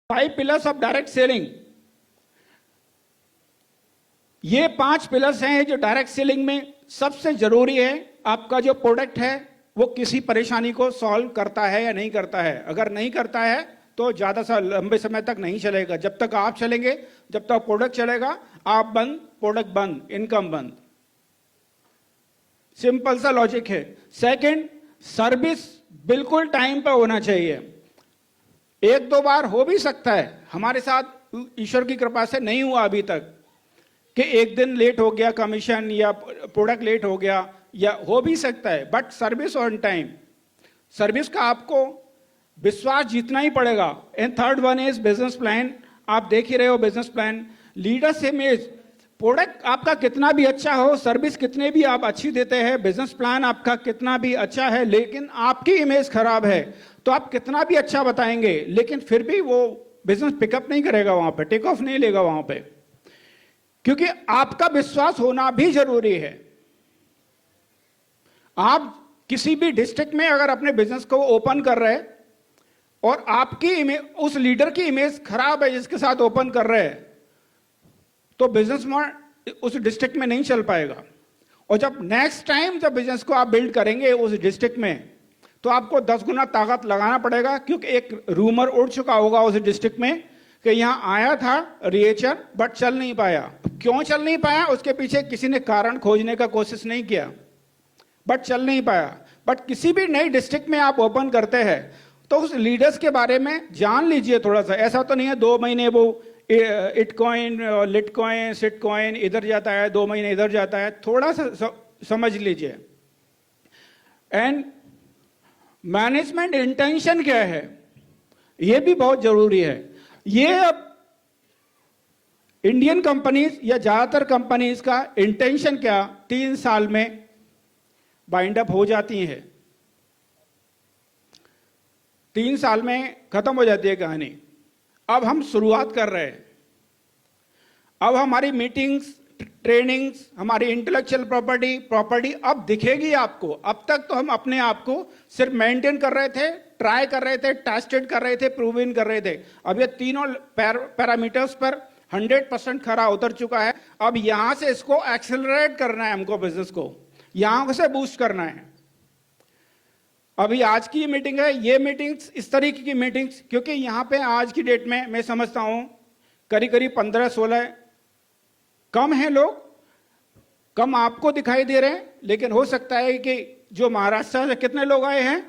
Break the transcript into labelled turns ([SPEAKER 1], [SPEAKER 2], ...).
[SPEAKER 1] 5 pillars of direct selling. ये 5 pillars हैं जो डायरेक्ट सेलिंग में सबसे जरूरी है। आपका जो प्रोडक्ट है वो किसी परेशानी को सॉल्व करता है या नहीं करता है। अगर नहीं करता है तो ज्यादा सा लंबे समय तक नहीं चलेगा। जब तक आप चलेंगे, जब तक प्रोडक्ट चलेगा, आप बंद, प्रोडक्ट बंद, इनकम बंद। सिंपल सा लॉजिक है। सेकंड, सर्विस बिल्कुल टाइम पर होना चाहिए। 1-2 बार हो भी सकता है, हमारे साथ ईश्वर की कृपा से नहीं हुआ अभी तक कि एक दिन लेट हो गया कमीशन या प्रोडक्ट लेट हो गया, या हो भी सकता है, but service on time. Service का आपको विश्वास जीतना ही पड़ेगा। And third one is business plan. आप देख ही रहे हो business plan. Leaders image, product आपका कितना भी अच्छा हो, सर्विस कितने भी आप अच्छी देते हैं, बिजनेस प्लान आपका कितना भी अच्छा है, लेकिन आपकी इमेज खराब है तो आप कितना भी अच्छा बताएंगे लेकिन फिर भी वो बिजनेस पिकअप नहीं करेगा, वहां पे टेक ऑफ नहीं लेगा वहां पे, क्योंकि आपका विश्वास होना भी जरूरी है। आप किसी भी डिस्ट्रिक्ट में अगर अपने बिजनेस को ओपन कर रहे हैं और आपकी इमेज, उस लीडर की इमेज खराब है जिसके साथ ओपन कर रहे हैं, तो बिजनेस उस डिस्ट्रिक्ट में नहीं चल पाएगा। और जब नेक्स्ट टाइम जब बिजनेस को आप बिल्ड करेंगे उस डिस्ट्रिक्ट में, तो आपको 10 गुना ताकत लगाना पड़ेगा, क्योंकि एक रूमर उड़ चुका होगा उस डिस्ट्रिक्ट में कि यहां आया था रिएचर बट चल नहीं पाया। क्यों चल नहीं पाया, उसके पीछे किसी ने कारण खोजने का कोशिश नहीं किया, बट चल नहीं पाया। बट किसी भी नई डिस्ट्रिक्ट में आप ओपन करते हैं तो उस लीडर्स के बारे में जान लीजिए थोड़ा सा। ऐसा तो नहीं है 2 महीने वो इटकॉइन, लिटकॉइन, सिटकॉइन इधर जाता है, 2 महीने इधर जाता है, थोड़ा सा समझ लीजिए। एंड मैनेजमेंट इंटेंशन क्या है, यह भी बहुत जरूरी है। ये अब इंडियन कंपनीज या ज्यादातर कंपनीज का इंटेंशन क्या 3 साल में बाइंड अप हो जाती है, 3 साल में खत्म हो जाती है कहानी। अब हम शुरुआत कर रहे हैं। अब हमारी मीटिंग्स, ट्रेनिंग्स, हमारी इंटेलेक्चुअल प्रॉपर्टी अब दिखेगी आपको। अब तक तो हम अपने आप को सिर्फ मेंटेन कर रहे थे, ट्राई कर रहे थे, टेस्टेड कर रहे थे, प्रूव इन कर रहे थे। अब ये तीनों पैरामीटर्स पर 100% खरा उतर चुका है। अब यहां से इसको एक्सेलरेट करना है हमको, बिजनेस को यहां से बूस्ट करना है। अभी आज की मीटिंग है, ये मीटिंग्स, इस तरीके की मीटिंग्स, क्योंकि यहां पे आज की डेट में मैं समझता हूं करीब करीब 15-16 कम हैं लोग, कम आपको दिखाई दे रहे हैं, लेकिन हो सकता है कि जो महाराष्ट्र से कितने लोग आए हैं,